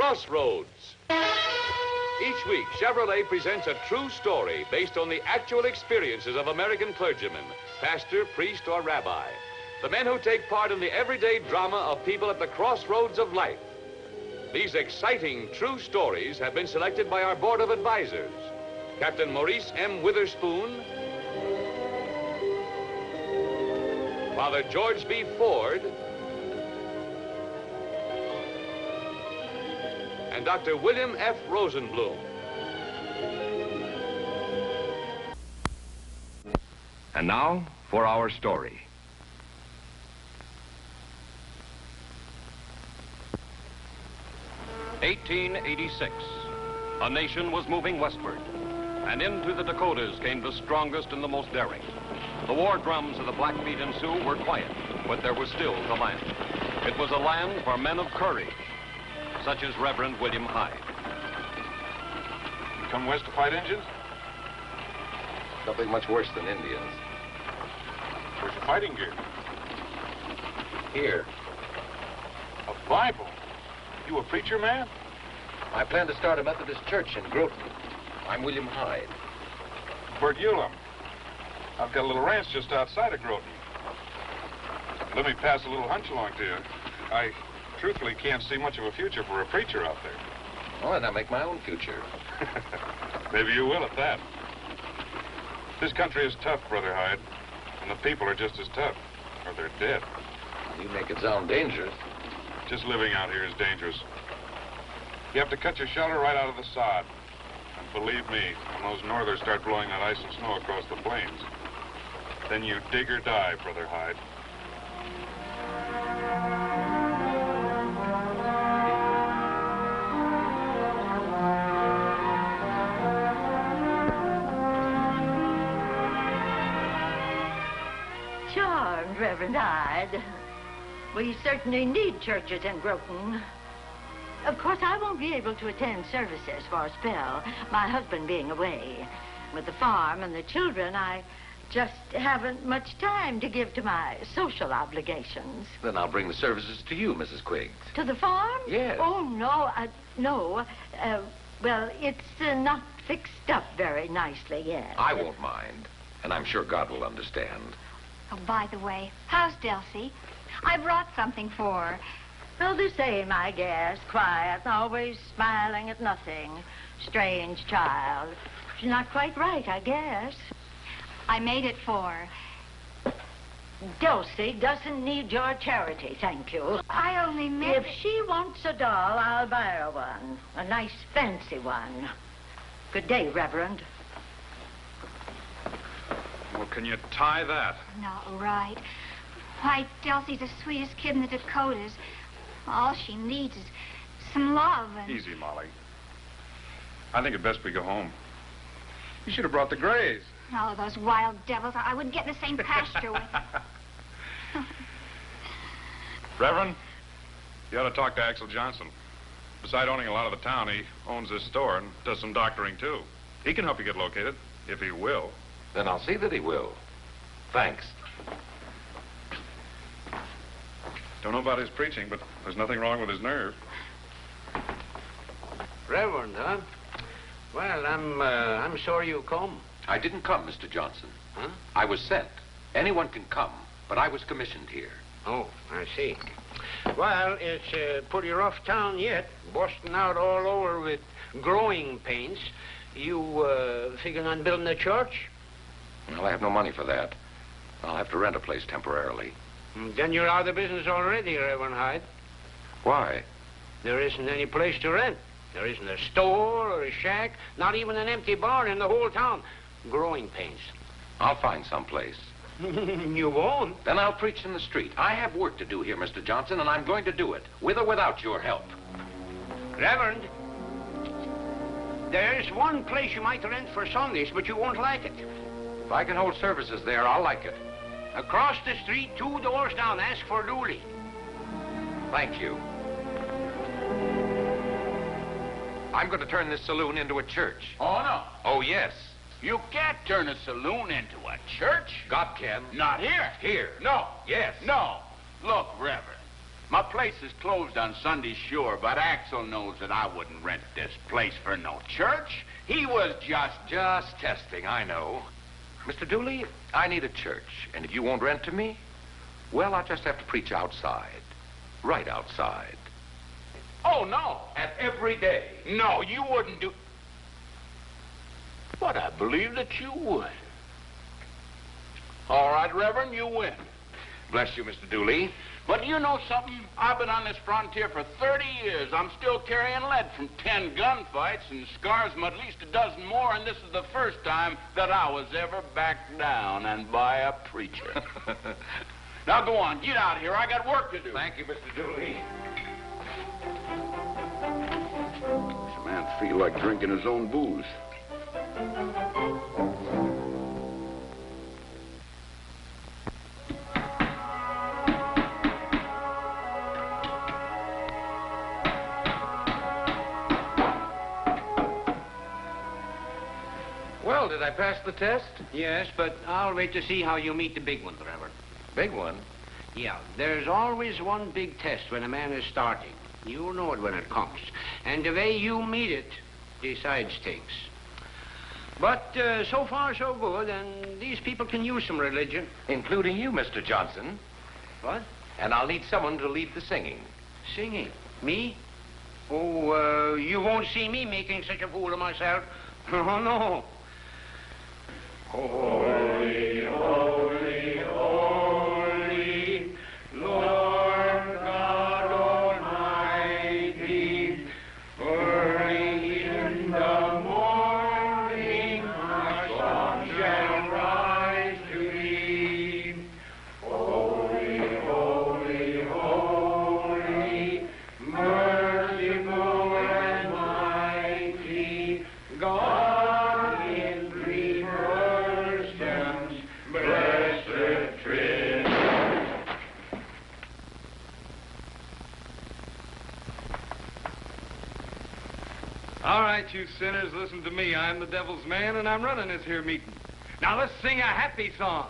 Crossroads. Each week, Chevrolet presents a true story based on the actual experiences of American clergymen, pastor, priest, or rabbi. The men who take part in the everyday drama of people at the crossroads of life. These exciting true stories have been selected by our board of advisors. Captain Maurice M. Witherspoon, Father George B. Ford, and Dr. William F. Rosenblum. And now for our story. "1886. A nation was moving westward, and into the Dakotas came the strongest and the most daring. The war drums of the Blackfeet and Sioux were quiet, but there was still the land. It was a land for men of courage, such as Reverend William Hyde. You come west to fight Indians? Nothing much worse than Indians. Where's your fighting gear? Here. A Bible? You a preacher, man? I plan to start a Methodist church in Groton. I'm William Hyde. Bert Ulam. I've got a little ranch just outside of Groton. Let me pass a little hunch along to you. I truthfully can't see much of a future for a preacher out there. Oh, and I'll make my own future. Maybe you will at that. This country is tough, Brother Hyde, and the people are just as tough, or they're dead. You make it sound dangerous. Just living out here is dangerous. You have to cut your shelter right out of the sod. And believe me, when those northers start blowing that ice and snow across the plains, then you dig or die, Brother Hyde. Charmed, Reverend Hyde. We certainly need churches in Groton. Of course, I won't be able to attend services for a spell, my husband being away. With the farm and the children, I just haven't much time to give to my social obligations. Then I'll bring the services to you, Mrs. Quigg. To the farm? Yes. Oh, no, no. Well, it's not fixed up very nicely yet. I won't mind, and I'm sure God will understand. Oh, by the way, how's Delcy? I brought something for her. Oh, the same, I guess. Quiet, always smiling at nothing. Strange child. She's not quite right, I guess. I made it for her. Dulcie doesn't need your charity, thank you. I only meant... If she wants a doll, I'll buy her one. A nice, fancy one. Good day, Reverend. Well, can you tie that? No, right. Why, Delsie's the sweetest kid in the Dakotas. All she needs is some love and... Easy, Molly. I think it best we go home. You should have brought the Grays. Oh, those wild devils. I wouldn't get in the same pasture with... Reverend, you ought to talk to Axel Johnson. Besides owning a lot of the town, he owns this store and does some doctoring, too. He can help you get located, if he will. Then I'll see that he will. Thanks. Don't know about his preaching, but there's nothing wrong with his nerve. Reverend, huh? Well, I'm sorry you come. I didn't come, Mr. Johnson. Huh? I was sent. Anyone can come, but I was commissioned here. Oh, I see. Well, it's a pretty rough town yet, busting out all over with growing pains. You figuring on building a church? Well, I have no money for that. I'll have to rent a place temporarily. Then you're out of business already, Reverend Hyde. Why? There isn't any place to rent. There isn't a store or a shack, not even an empty barn in the whole town. Growing pains. I'll find some place. You won't? Then I'll preach in the street. I have work to do here, Mr. Johnson, and I'm going to do it, with or without your help. Reverend, there's one place you might rent for Sundays, but you won't like it. If I can hold services there, I'll like it. Across the street, 2 doors down, ask for Dooley. Thank you. I'm going to turn this saloon into a church. Oh, no. Oh, yes. You can't turn a saloon into a church. God can. Not here. Here. No. Yes. No. Look, Reverend, My place is closed on Sunday, sure, but Axel knows that I wouldn't rent this place for no church. He was just testing, I know. Mr. Dooley, I need a church, and if you won't rent to me, well, I'll just have to preach outside. Right outside. Oh, no. And every day. No, you wouldn't do... But I believe that you would. All right, Reverend, you win. Bless you, Mr. Dooley. But you know something? I've been on this frontier for 30 years. I'm still carrying lead from 10 gunfights and scars from at least a dozen more, and this is the first time that I was ever backed down and by a preacher. Now go on, get out of here. I got work to do. Thank you, Mr. Dooley. This man feel like drinking his own booze. Well, did I pass the test? Yes, but I'll wait to see how you meet the big one, Reverend. Big one. Yeah, there's always one big test when a man is starting. You'll know it when it comes. And the way you meet it decides things. But so far, so good, and these people can use some religion. Including you, Mr. Johnson. What? And I'll need someone to lead the singing. Singing? Me? Oh, you won't see me making such a fool of myself. Oh, no. Holy, holy, holy, Lord God Almighty, early in the morning our song shall rise to thee. Holy, holy, holy, merciful and mighty, God in three persons, blessed Trinity. All right, you sinners, listen to me. I'm the devil's man, and I'm running this here meeting. Now, let's sing a happy song.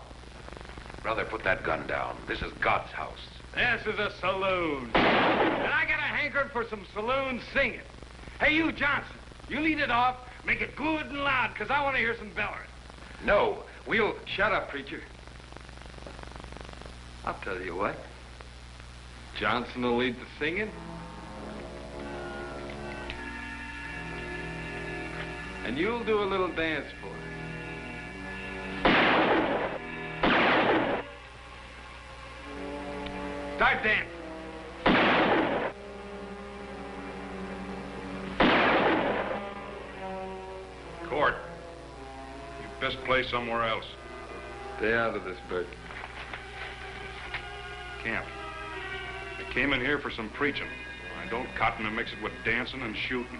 Brother, put that gun down. This is God's house. This is a saloon. And I got a hankering for some saloon singing. Hey, you, Johnson, you lead it off. Make it good and loud, because I want to hear some bellering. No, we'll... Shut up, preacher. I'll tell you what. Johnson will lead the singing. And you'll do a little dance for us. Start dancing. Court. You best play somewhere else. Stay out of this, Bert. Camp. I came in here for some preaching. I don't cotton to mix it with dancing and shooting.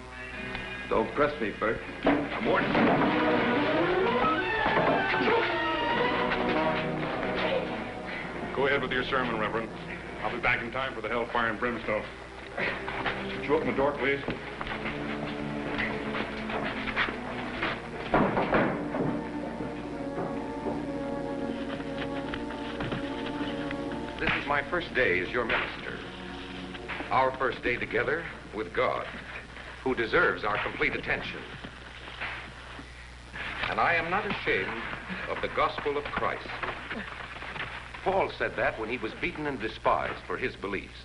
Don't press me, Bert. I'm warning. Go ahead with your sermon, Reverend. I'll be back in time for the hellfire and brimstone. Should you open the door, please? This is my first day as your minister. Our first day together with God, who deserves our complete attention. And I am not ashamed of the gospel of Christ. Paul said that when he was beaten and despised for his beliefs.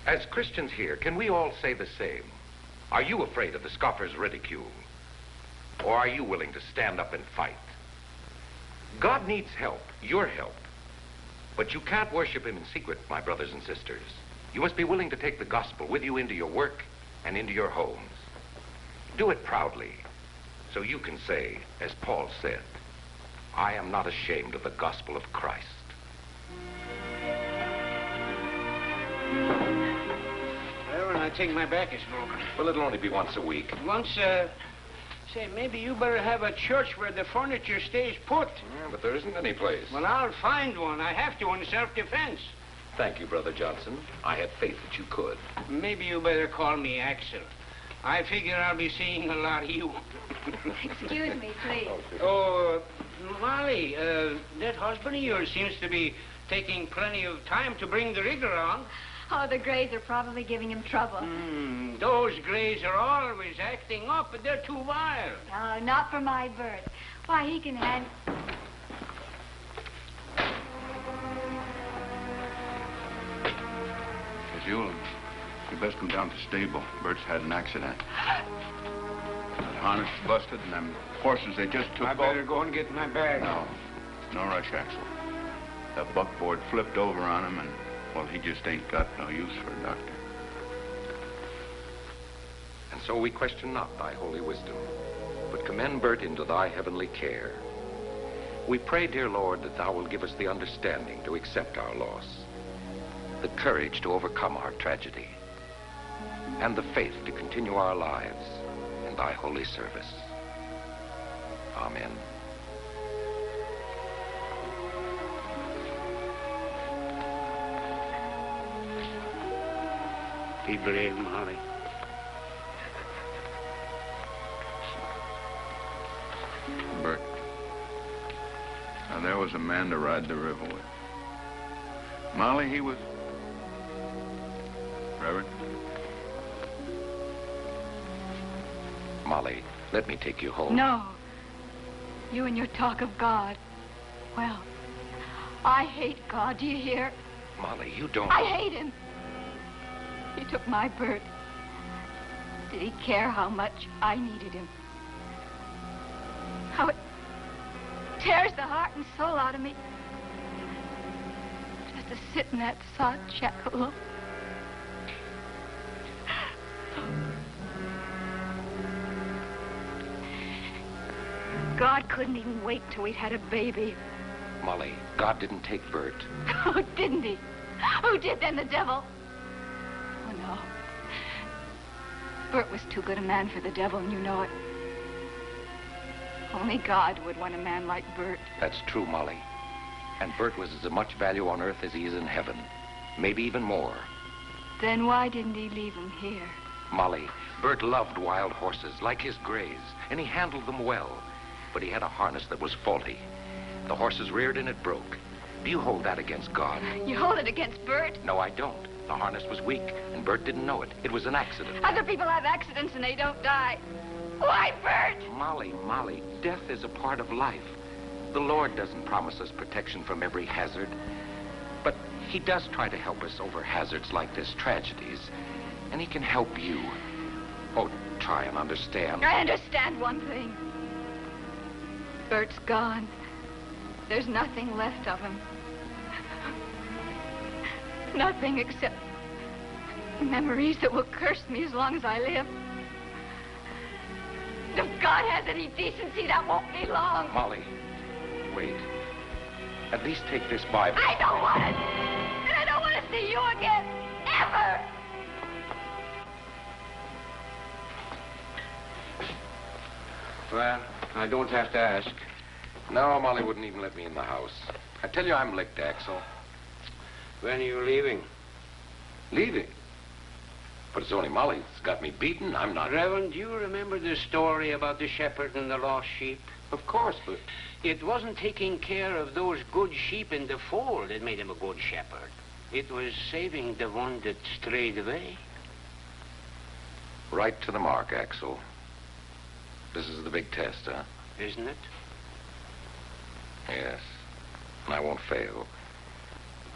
As Christians here, can we all say the same? Are you afraid of the scoffer's ridicule? Or are you willing to stand up and fight? God needs help, your help. But you can't worship him in secret, my brothers and sisters. You must be willing to take the gospel with you into your work and into your homes. Do it proudly, so you can say, as Paul said, I am not ashamed of the gospel of Christ. Well, I think my back is broken. Well, it'll only be once a week. Once, say, maybe you better have a church where the furniture stays put. Yeah, but there isn't any place. Well, I'll find one. I have to in self-defense. Thank you, Brother Johnson. I had faith that you could. Maybe you better call me Axel. I figure I'll be seeing a lot of you. Excuse me, please. Oh, Molly, that husband of yours seems to be taking plenty of time to bring the rig around. Oh, the Grays are probably giving him trouble. Those Grays are always acting up, but they're too wild. Oh, not for my Bert. Why, he can hand... Miss Yule, you best come down to the stable. Bert's had an accident. The harness is busted, and them horses they just took I better go and get my bag. No rush, Axel. That buckboard flipped over on him, and, well, he just ain't got no use for a doctor. And so we question not thy holy wisdom, but commend Bert into thy heavenly care. We pray, dear Lord, that thou wilt give us the understanding to accept our loss, the courage to overcome our tragedy, and the faith to continue our lives in thy holy service. Amen. Be brave, Molly. Bert, now there was a man to ride the river with. Molly, he was... Reverend? Molly, let me take you home. No. You and your talk of God. Well, I hate God, do you hear? Molly, you don't... I hate him. He took my Bert. Did he care how much I needed him? How it tears the heart and soul out of me just to sit in that sod shack alone. God couldn't even wait till we'd had a baby. Molly, God didn't take Bert. Oh, didn't he? Who did then? The devil? Oh, no. Bert was too good a man for the devil, and you know it. Only God would want a man like Bert. That's true, Molly. And Bert was as much value on earth as he is in heaven. Maybe even more. Then why didn't he leave him here? Molly, Bert loved wild horses, like his Grays, and he handled them well. But he had a harness that was faulty. The horses reared and it broke. Do you hold that against God? You hold it against Bert? No, I don't. The harness was weak, and Bert didn't know it. It was an accident. Other people have accidents and they don't die. Why, Bert? Molly, death is a part of life. The Lord doesn't promise us protection from every hazard, but he does try to help us over hazards like this, tragedies, and he can help you. Oh, try and understand. I understand one thing. Bert's gone. There's nothing left of him. Nothing except memories that will curse me as long as I live. If God has any decency, that won't be long. Molly, wait. At least take this Bible. I don't want it. And I don't want to see you again. Ever. Well, I don't have to ask. No, Molly wouldn't even let me in the house. I tell you, I'm licked, Axel. When are you leaving? Leaving? But it's only Molly that's got me beaten. I'm not... Reverend, do you remember the story about the shepherd and the lost sheep? Of course, but... It wasn't taking care of those good sheep in the fold that made him a good shepherd. It was saving the one that strayed away. Right to the mark, Axel. This is the big test, huh? Isn't it? Yes. And I won't fail.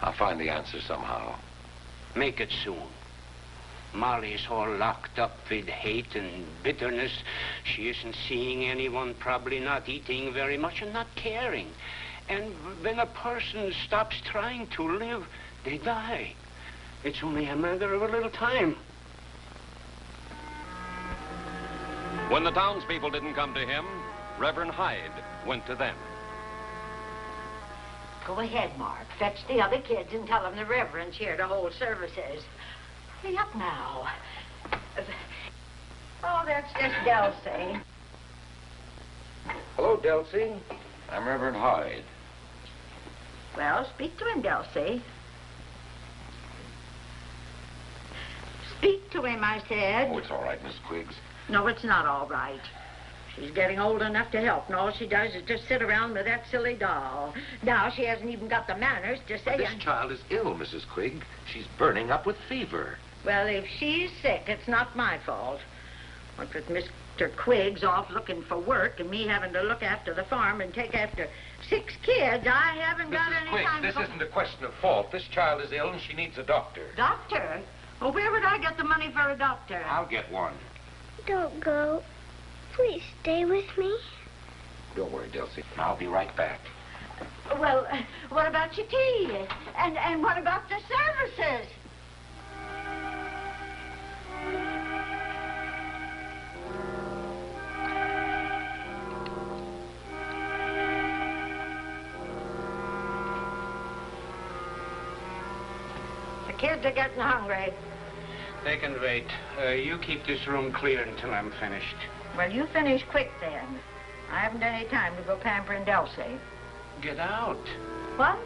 I'll find the answer somehow. Make it soon. Molly's all locked up with hate and bitterness. She isn't seeing anyone, probably not eating very much and not caring. And when a person stops trying to live, they die. It's only a matter of a little time. When the townspeople didn't come to him, Reverend Hyde went to them. Go ahead, Mark. Fetch the other kids and tell them the Reverend's here to hold services. Hurry up now. Oh, that's just Delsey. Hello, Delsey. I'm Reverend Hyde. Well, speak to him, Delsey. Speak to him, I said. Oh, it's all right, Miss Quiggs. No, it's not all right. She's getting old enough to help, and all she does is just sit around with that silly doll. Now she hasn't even got the manners to say... This child is ill, Mrs. Quigg. She's burning up with fever. Well, if she's sick, it's not my fault. What with Mr. Quigg's off looking for work and me having to look after the farm and take after 6 kids, I haven't got any time to... Mrs. Quigg, this isn't a question of fault. This child is ill and she needs a doctor. Doctor? Well, where would I get the money for a doctor? I'll get one. Don't go. Please stay with me. Don't worry, Delcy. I'll be right back. Well, what about your tea? And what about the services? The kids are getting hungry. They can wait. You keep this room clear until I'm finished. Well, you finish quick, then. I haven't any time to go pampering Delcy. Get out. What?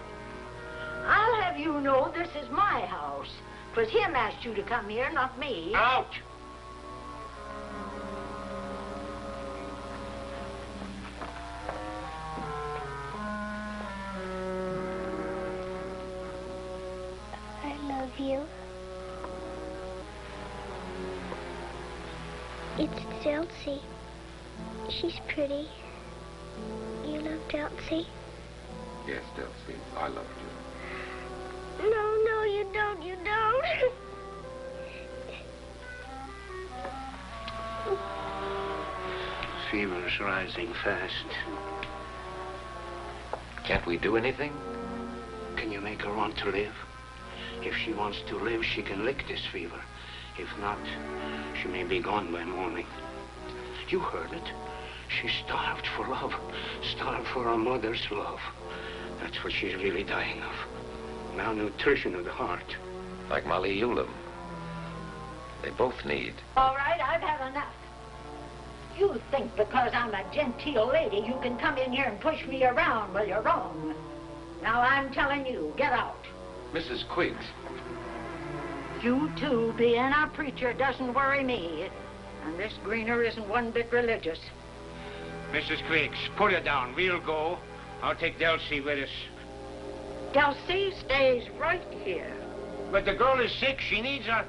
I'll have you know this is my house. 'Twas him asked you to come here, not me. Out! I love you. It's Delcy. She's pretty. You love Delcy? Yes, Delcy. I love you. No, you don't. You don't. Fever's rising fast. Can't we do anything? Can you make her want to live? If she wants to live, she can lick this fever. If not, she may be gone by morning. You heard it. She's starved for love. Starved for her mother's love. That's what she's really dying of. Malnutrition of the heart. Like Molly Eulum. They both need. All right, I've had enough. You think because I'm a genteel lady, you can come in here and push me around. Well, you're wrong. Now, I'm telling you, get out. Mrs. Quigg. You, too, being a preacher doesn't worry me. And this Greener isn't one bit religious. Mrs. Quigg, put her down. We'll go. I'll take Delcy with us. Delcy stays right here. But the girl is sick. She needs her.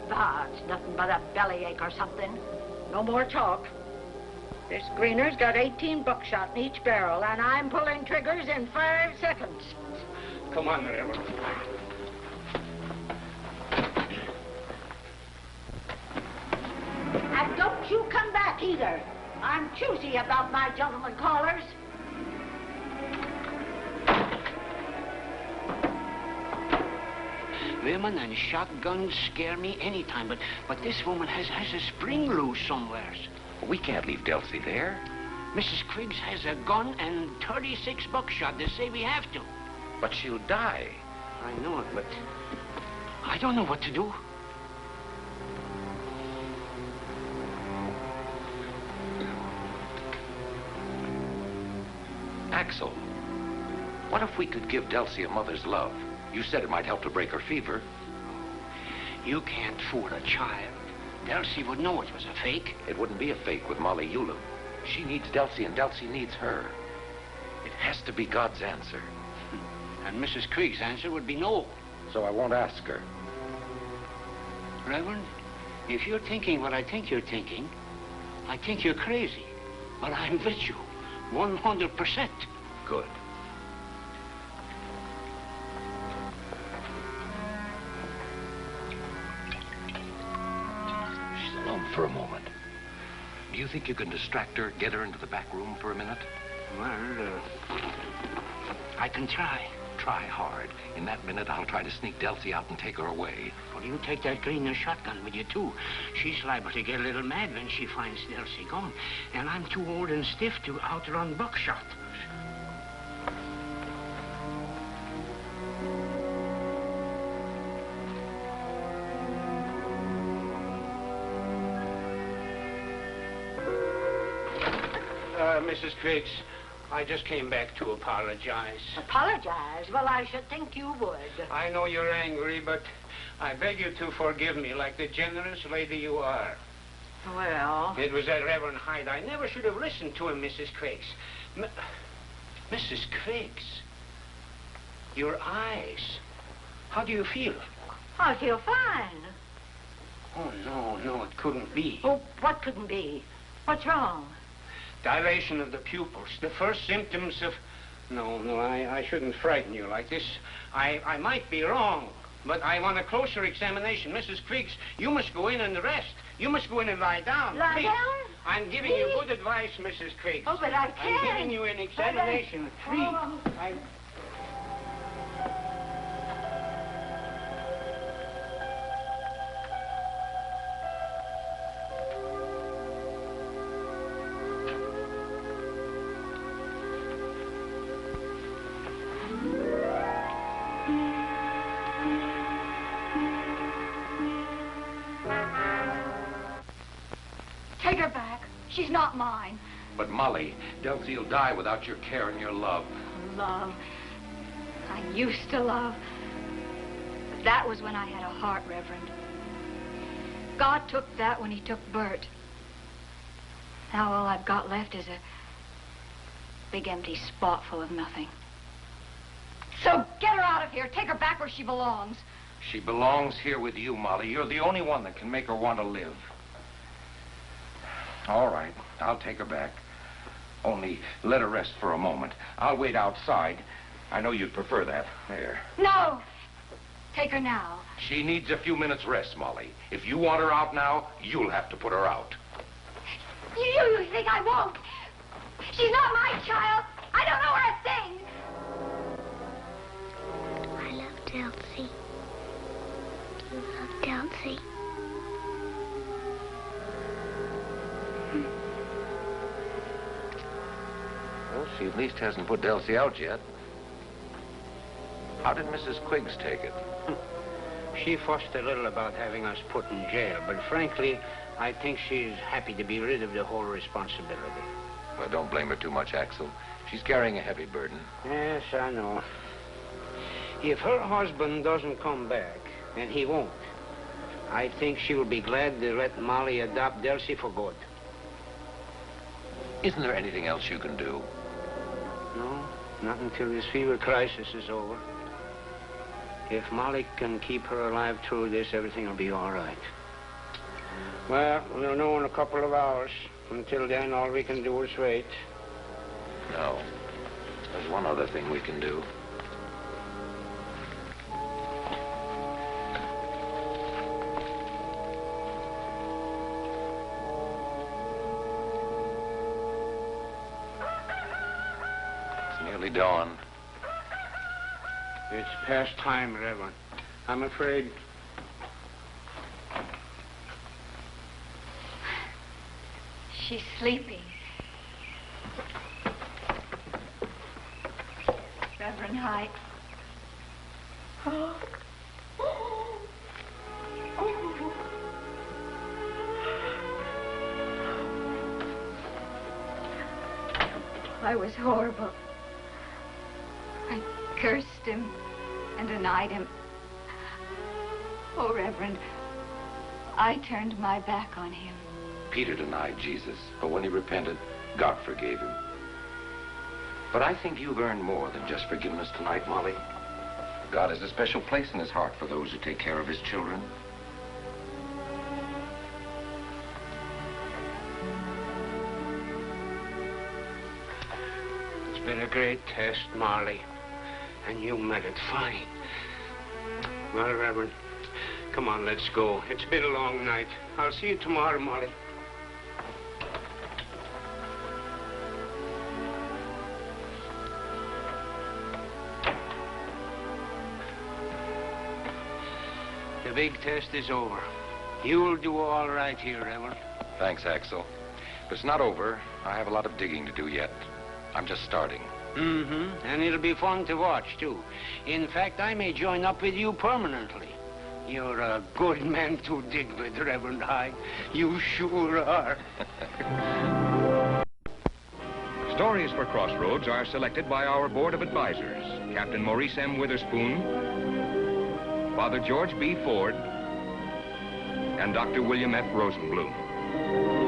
It's nothing but a bellyache or something. No more talk. This Greener's got 18 buckshot in each barrel, and I'm pulling triggers in 5 seconds. Come on, Reverend. And don't you come back either. I'm choosy about my gentlemen callers. Women and shotguns scare me anytime, but this woman has a spring loose somewhere. We can't leave Delcy there. Mrs. Quigg has a gun and 36 buckshot. They say we have to. But she'll die. I know it, but I don't know what to do. Axel, what if we could give Delcy a mother's love? You said it might help to break her fever. You can't fool a child. Delcy would know it was a fake. It wouldn't be a fake with Molly Eulum. She needs Delcy, and Delcy needs her. It has to be God's answer. And Mrs. Quigg's answer would be no. So I won't ask her. Reverend, if you're thinking what I think you're thinking, I think you're crazy. But I'm with you, 100%. Good. She's alone for a moment. Do you think you can distract her, get her into the back room for a minute? Well, I can try. Try hard. In that minute, I'll try to sneak Delcy out and take her away. Well, you take that Greener shotgun with you, too. She's liable to get a little mad when she finds Delcy gone. And I'm too old and stiff to outrun buckshot. Mrs. Quigg, I just came back to apologize. Apologize? Well, I should think you would. I know you're angry, but I beg you to forgive me like the generous lady you are. Well... It was that Reverend Hyde. I never should have listened to him, Mrs. Craigs. Mrs. Craigs, your eyes. How do you feel? I feel fine. Oh, no, it couldn't be. Oh, what couldn't be? What's wrong? Dilation of the pupils, the first symptoms of... No, I shouldn't frighten you like this. I might be wrong, but I want a closer examination. Mrs. Craigs, you must go in and rest. You must go in and lie down. Lie please. down? I'm giving you good advice, Mrs. Craigs. Oh, but I can't. I'm giving you an examination. Please. Oh. Take her back. She's not mine. But, Molly, Delsie'll die without your care and your love. Love. I used to love. But that was when I had a heart, Reverend. God took that when he took Bert. Now all I've got left is a big empty spot full of nothing. So get her out of here. Take her back where she belongs. She belongs here with you, Molly. You're the only one that can make her want to live. All right, I'll take her back. Only let her rest for a moment. I'll wait outside. I know you'd prefer that. There. No! Take her now. She needs a few minutes rest, Molly. If you want her out now, you'll have to put her out. You think I won't? She's not my child. I don't know her a thing. I love Delsie. Do you love Delsie? Well, she at least hasn't put Delsie out yet. How did Mrs. Quiggs take it? She fussed a little about having us put in jail, but frankly, I think she's happy to be rid of the whole responsibility. Well, don't blame her too much, Axel. She's carrying a heavy burden. Yes, I know. If her husband doesn't come back, and he won't, I think she will be glad to let Molly adopt Delsie for good. Isn't there anything else you can do? No, not until this fever crisis is over. If Molly can keep her alive through this, everything will be all right. Well, we'll know in a couple of hours. Until then, all we can do is wait. No. There's one other thing we can do. It's nearly dawn. It's past time, Reverend. I'm afraid... She's sleeping. Reverend Hyde. I was horrible. I cursed him and denied him. Oh, Reverend, I turned my back on him. Peter denied Jesus, but when he repented, God forgave him. But I think you've earned more than just forgiveness tonight, Molly. God has a special place in his heart for those who take care of his children. It's been a great test, Molly. And you met it fine. Well, Reverend, come on, let's go. It's been a long night. I'll see you tomorrow, Molly. The big test is over. You'll do all right here, Reverend. Thanks, Axel. But it's not over. I have a lot of digging to do yet. I'm just starting. Mm-hmm. And it'll be fun to watch, too. In fact, I may join up with you permanently. You're a good man to dig with, Reverend Hyde. You sure are. Stories for Crossroads are selected by our Board of Advisors, Captain Maurice M. Witherspoon, Father George B. Ford, and Dr. William F. Rosenblum. Series.